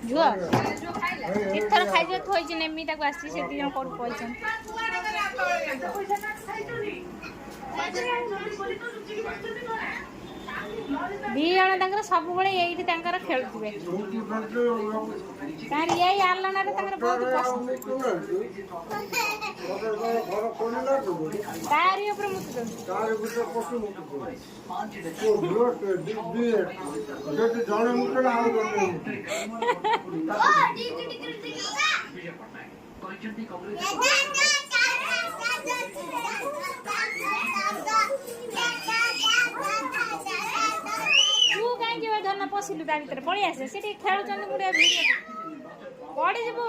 ଝୁଅ ଏଥର ଖାଇଯିବ ଥୋଇଛି ନେମି ତାକୁ ଆସିଛି ସେ ଦି ଜଣ କୋଉଠି ପଇଛନ୍ତି। ଦି ଜଣ ତାଙ୍କର ସବୁବେଳେ ଏଇଠି ତାଙ୍କର ଖେଳୁଥିବେ। ତାଙ୍କର ଏଇ ଆଲଣାରେ ତାଙ୍କର ବହୁତ ପସନ୍ଦ। ତାରି ଉପରେ ମୁତୁଛନ୍ତି। ଧନ ପଶିଲୁ ତା ଭିତରେ ପଳେଇ ଆସେ ସେଠି ଖେଳୁଛନ୍ତି ମୁଁ ଟିକେ ପଡିଯିବୁ।